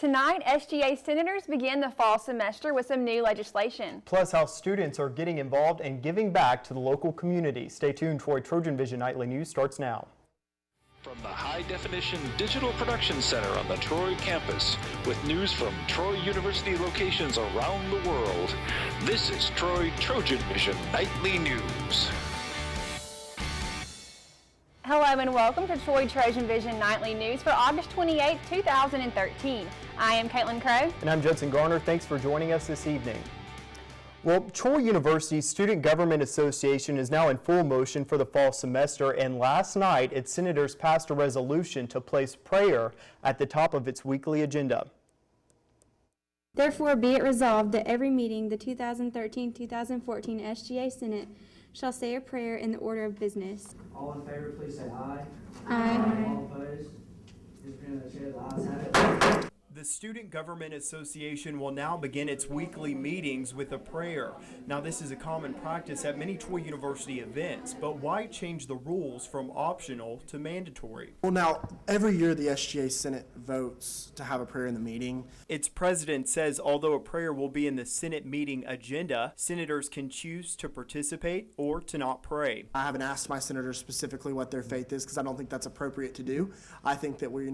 Tonight, SGA senators begin the fall semester with some new legislation. Plus, how students are getting involved and giving back to the local community. Stay tuned for TrojanVision Nightly News starts now. From the High Definition Digital Production Center on the Troy campus, with news from Troy University locations around the world, this is Troy TrojanVision Nightly News. Hello and welcome to Troy TrojanVision Nightly News for August 28, 2013. I am Caitlin Crow. And I'm Judson Garner. Thanks for joining us this evening. Well, Troy University's Student Government Association is now in full motion for the fall semester, and last night its senators passed a resolution to place prayer at the top of its weekly agenda. Therefore, be it resolved that every meeting the 2013-2014 SGA Senate shall say a prayer in the order of business. All in favor, please say aye. Aye. All opposed? It's been a chair, the ayes have it. The Student Government Association will now begin its weekly meetings with a prayer. Now, this is a common practice at many Troy University events, but why change the rules from optional to mandatory? Well, now, every year the SGA Senate votes to have a prayer in the meeting. Its president says although a prayer will be in the Senate meeting agenda, senators can choose to participate or to not pray. I haven't asked my senators specifically what their faith is because I don't think that's appropriate to do. I think that we're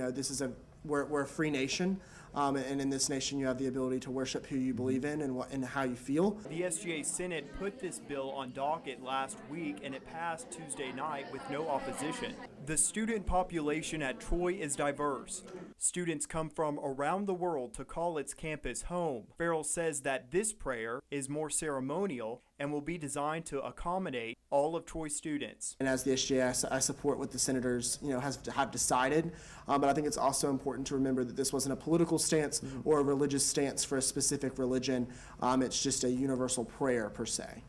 a free nation, and in this nation you have the ability to worship who you believe in and how you feel. The SGA Senate put this bill on docket last week, and it passed Tuesday night with no opposition. The student population at Troy is diverse. Students come from around the world to call its campus home. Farrell says that this prayer is more ceremonial and will be designed to accommodate all of Troy students. And as the SGA, I support what the senators have decided, but I think it's also important to remember that this wasn't a political stance or a religious stance for a specific religion. It's just a universal prayer per se.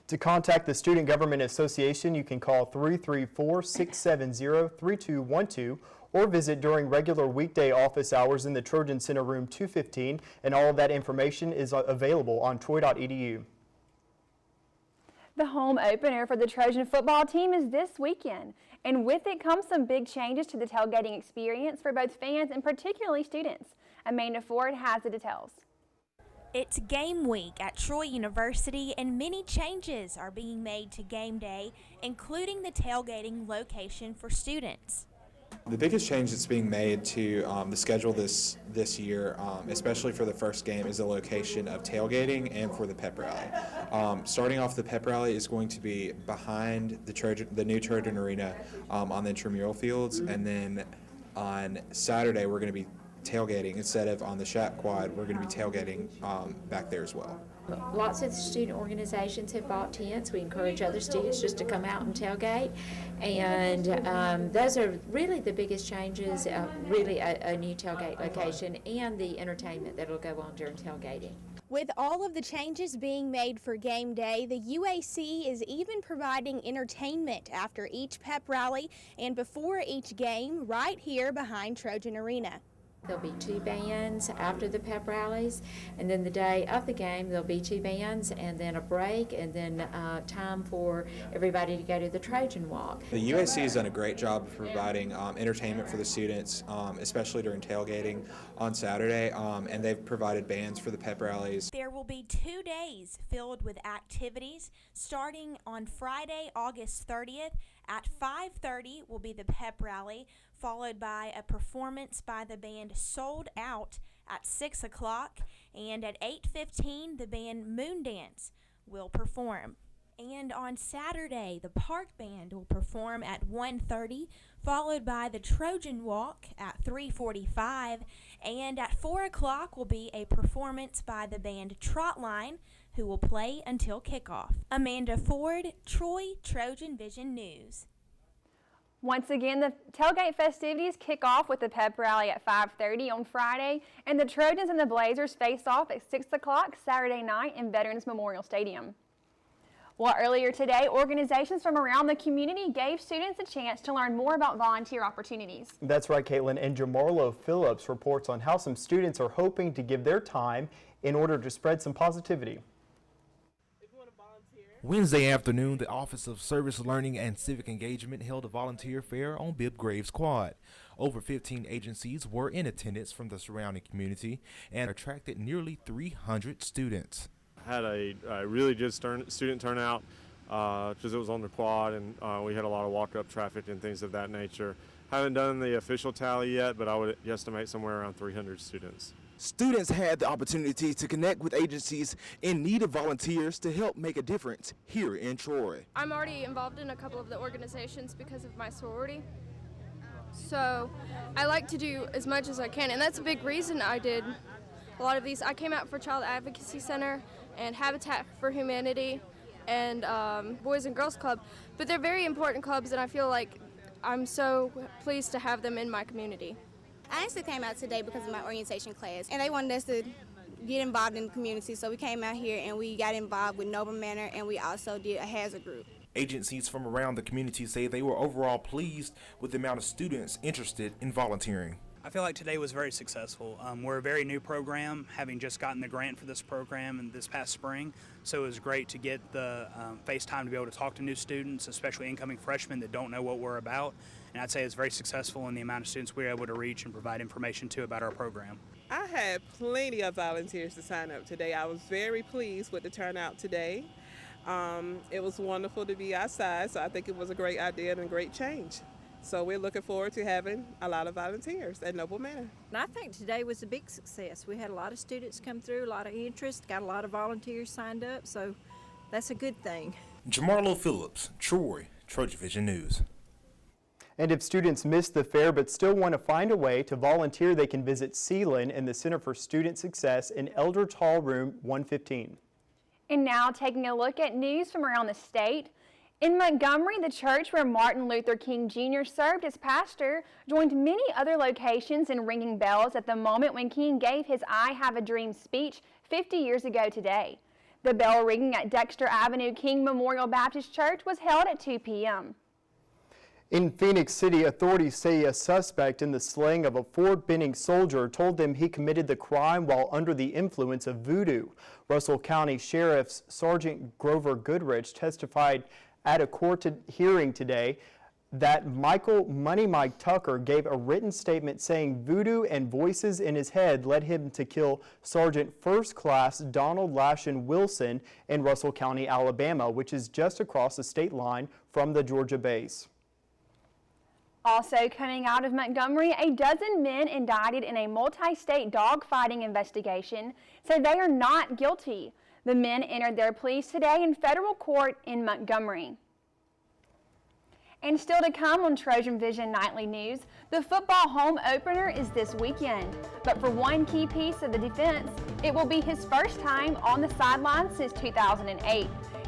To contact the Student Government Association, you can call 334-670-3212 or visit during regular weekday office hours in the Trojan Center Room 215, and all of that information is available on troy.edu. The home opener for the Trojan football team is this weekend, and with it comes some big changes to the tailgating experience for both fans and particularly students. Amanda Ford has the details. It's game week at Troy University, and many changes are being made to game day, including the tailgating location for students. The biggest change that's being made to the schedule this year, especially for the first game, is the location of tailgating and for the pep rally. Starting off, the pep rally is going to be behind the new Trojan Arena on the intramural fields, and then on Saturday we're going to be tailgating instead of on the Shack Quad. We're going to be tailgating back there as well. Lots of student organizations have bought tents. We encourage other students just to come out and tailgate, and those are really the biggest changes, really a new tailgate location and the entertainment that will go on during tailgating. With all of the changes being made for game day, the UAC is even providing entertainment after each pep rally and before each game right here behind Trojan Arena. There'll be two bands after the pep rallies, and then the day of the game there'll be two bands and then a break, and then time for everybody to go to the Trojan Walk. The UAC has done a great job of providing entertainment for the students, especially during tailgating on Saturday, and they've provided bands for the pep rallies. There will be 2 days filled with activities. Starting on Friday, August 30th at 5:30 will be the pep rally, followed by a performance by the band Sold Out at 6 o'clock, and at 8:15 the band Moondance will perform. And on Saturday, the Park Band will perform at 1:30, followed by the Trojan Walk at 3:45, and at 4 o'clock will be a performance by the band Trotline, who will play until kickoff. Amanda Ford, Troy TrojanVision News. Once again, the tailgate festivities kick off with the pep rally at 5:30 on Friday, and the Trojans and the Blazers face off at 6 o'clock Saturday night in Veterans Memorial Stadium. Well, earlier today, organizations from around the community gave students a chance to learn more about volunteer opportunities. That's right, Caitlin, and Jamarlo Phillips reports on how some students are hoping to give their time in order to spread some positivity. Wednesday afternoon, the Office of Service Learning and Civic Engagement held a volunteer fair on Bibb Graves Quad. Over 15 agencies were in attendance from the surrounding community and attracted nearly 300 students. Had a really good student turnout because it was on the quad, and we had a lot of walk-up traffic and things of that nature. Haven't done the official tally yet, but I would estimate somewhere around 300 students. Students had the opportunity to connect with agencies in need of volunteers to help make a difference here in Troy. I'm already involved in a couple of the organizations because of my sorority. So I like to do as much as I can, and that's a big reason I did a lot of these. I came out for Child Advocacy Center and Habitat for Humanity and Boys and Girls Club, but they're very important clubs, and I feel like I'm so pleased to have them in my community. I actually came out today because of my orientation class, and they wanted us to get involved in the community, so we came out here and we got involved with Noble Manor, and we also did a hazard group. Agencies from around the community say they were overall pleased with the amount of students interested in volunteering. I feel like today was very successful. We're a very new program, having just gotten the grant for this program in this past spring, so it was great to get the face time to be able to talk to new students, especially incoming freshmen that don't know what we're about. And I'd say it's very successful in the amount of students we were able to reach and provide information to about our program. I had plenty of volunteers to sign up today. I was very pleased with the turnout today. It was wonderful to be outside, so I think it was a great idea and a great change. So we're looking forward to having a lot of volunteers at Noble Manor. And I think today was a big success. We had a lot of students come through, a lot of interest, got a lot of volunteers signed up, so that's a good thing. Jamarlo Phillips, Troy, TrojanVision News. And if students miss the fair but still want to find a way to volunteer, they can visit Sealand and the Center for Student Success in Eldridge Hall, room 115. And now taking a look at news from around the state. In Montgomery, the church where Martin Luther King Jr. served as pastor joined many other locations in ringing bells at the moment when King gave his I Have a Dream speech 50 years ago today. The bell ringing at Dexter Avenue King Memorial Baptist Church was held at 2 p.m. In Phoenix City, authorities say a suspect in the slaying of a Fort Benning soldier told them he committed the crime while under the influence of voodoo. Russell County Sheriff's Sergeant Grover Goodrich testified at a court hearing today that Michael Money Mike Tucker gave a written statement saying voodoo and voices in his head led him to kill Sergeant First Class Donald Lashin Wilson in Russell County, Alabama, which is just across the state line from the Georgia base. Also coming out of Montgomery, a dozen men indicted in a multi-state dogfighting investigation say they are not guilty. The men entered their pleas today in federal court in Montgomery. And still to come on TrojanVision Nightly News, the football home opener is this weekend. But for one key piece of the defense, it will be his first time on the sideline since 2008.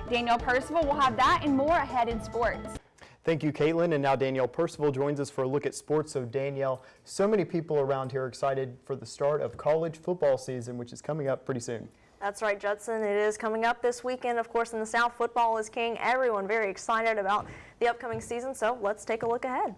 Danielle Percival will have that and more ahead in sports. Thank you, Caitlin. And now Danielle Percival joins us for a look at sports. So Danielle, so many people around here are excited for the start of college football season, which is coming up pretty soon. That's right, Judson. It is coming up this weekend. Of course, in the South, football is king. Everyone very excited about the upcoming season, so let's take a look ahead.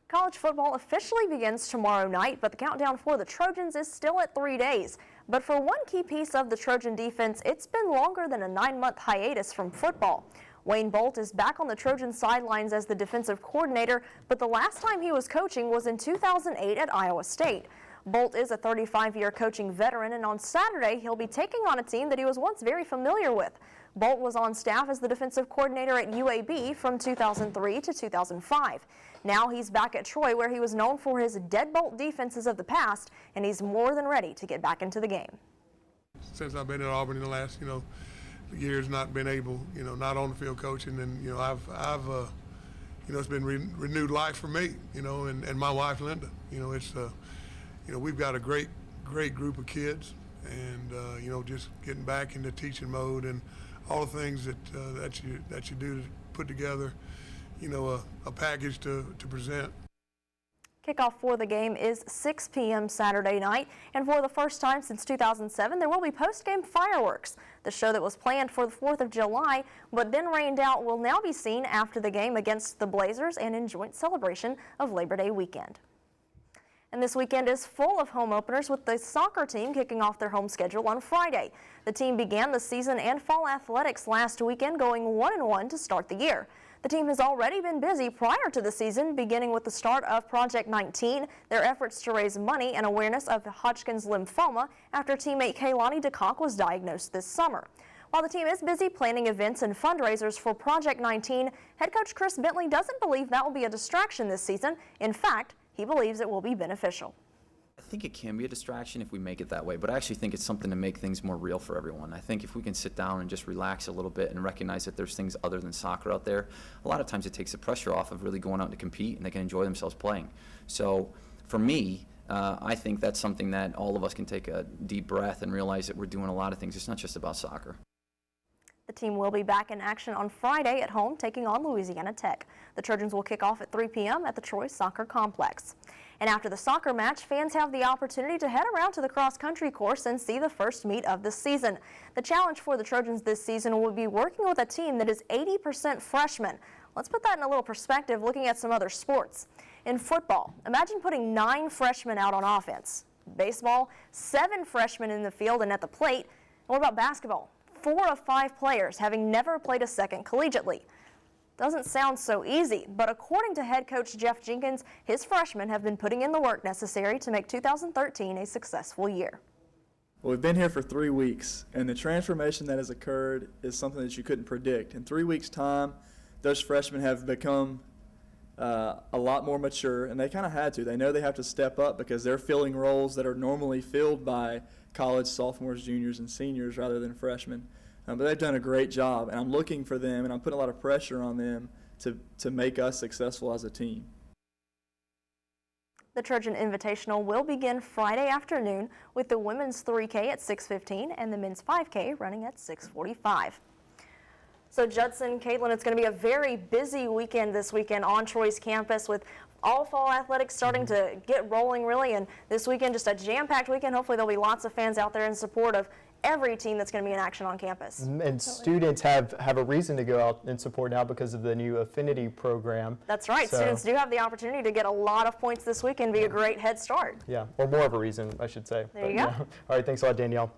College football officially begins tomorrow night, but the countdown for the Trojans is still at 3 days. But for one key piece of the Trojan defense, it's been longer than a 9-month hiatus from football. Wayne Bolt is back on the Trojan sidelines as the defensive coordinator, but the last time he was coaching was in 2008 at Iowa State. Bolt is a 35-year coaching veteran, and on Saturday, he'll be taking on a team that he was once very familiar with. Bolt was on staff as the defensive coordinator at UAB from 2003 to 2005. Now he's back at Troy, where he was known for his deadbolt defenses of the past, and he's more than ready to get back into the game. Since I've been at Auburn in the last, years, not been able, not on the field coaching, and I've it's been renewed life for me, and my wife Linda. It's we've got a great group of kids, and just getting back into teaching mode and all the things that you do to put together, a package to present. Kickoff for the game is 6 p.m. Saturday night, and for the first time since 2007, there will be post-game fireworks. The show that was planned for the 4th of July, but then rained out, will now be seen after the game against the Blazers and in joint celebration of Labor Day weekend. And this weekend is full of home openers, with the soccer team kicking off their home schedule on Friday. The team began the season and fall athletics last weekend, going 1-1 to start the year. The team has already been busy prior to the season, beginning with the start of Project 19, their efforts to raise money and awareness of Hodgkin's lymphoma after teammate Kaylani DeConk was diagnosed this summer. While the team is busy planning events and fundraisers for Project 19, head coach Chris Bentley doesn't believe that will be a distraction this season. In fact, he believes it will be beneficial. I think it can be a distraction if we make it that way, but I actually think it's something to make things more real for everyone. I think if we can sit down and just relax a little bit and recognize that there's things other than soccer out there, a lot of times it takes the pressure off of really going out to compete and they can enjoy themselves playing. So for me, I think that's something that all of us can take a deep breath and realize that we're doing a lot of things. It's not just about soccer. The team will be back in action on Friday at home, taking on Louisiana Tech. The Trojans will kick off at 3 p.m. at the Troy Soccer Complex. And after the soccer match, fans have the opportunity to head around to the cross-country course and see the first meet of the season. The challenge for the Trojans this season will be working with a team that is 80% freshmen. Let's put that in a little perspective, looking at some other sports. In football, imagine putting 9 freshmen out on offense. Baseball, 7 freshmen in the field and at the plate. And what about basketball? 4 of 5 players having never played a second collegiately. Doesn't sound so easy, but according to head coach Jeff Jenkins, his freshmen have been putting in the work necessary to make 2013 a successful year. Well, we've been here for 3 weeks, and the transformation that has occurred is something that you couldn't predict. In 3 weeks' time, those freshmen have become a lot more mature, and they kind of had to. They know they have to step up because they're filling roles that are normally filled by college sophomores, juniors, and seniors rather than freshmen. But they've done a great job, and I'm looking for them, and I'm putting a lot of pressure on them to make us successful as a team. The Trojan Invitational will begin Friday afternoon with the women's 3K at 6:15 and the men's 5K running at 6:45. So Judson, Caitlin, it's going to be a very busy weekend this weekend on Troy's campus with all fall athletics starting to get rolling really, and this weekend just a jam-packed weekend. Hopefully there'll be lots of fans out there in support of every team that's going to be in action on campus. And students have a reason to go out and support now because of the new affinity program. That's right. So, students do have the opportunity to get a lot of points this week and be a great head start. Yeah, or more of a reason, I should say. There you go. Yeah. All right, thanks a lot, Danielle.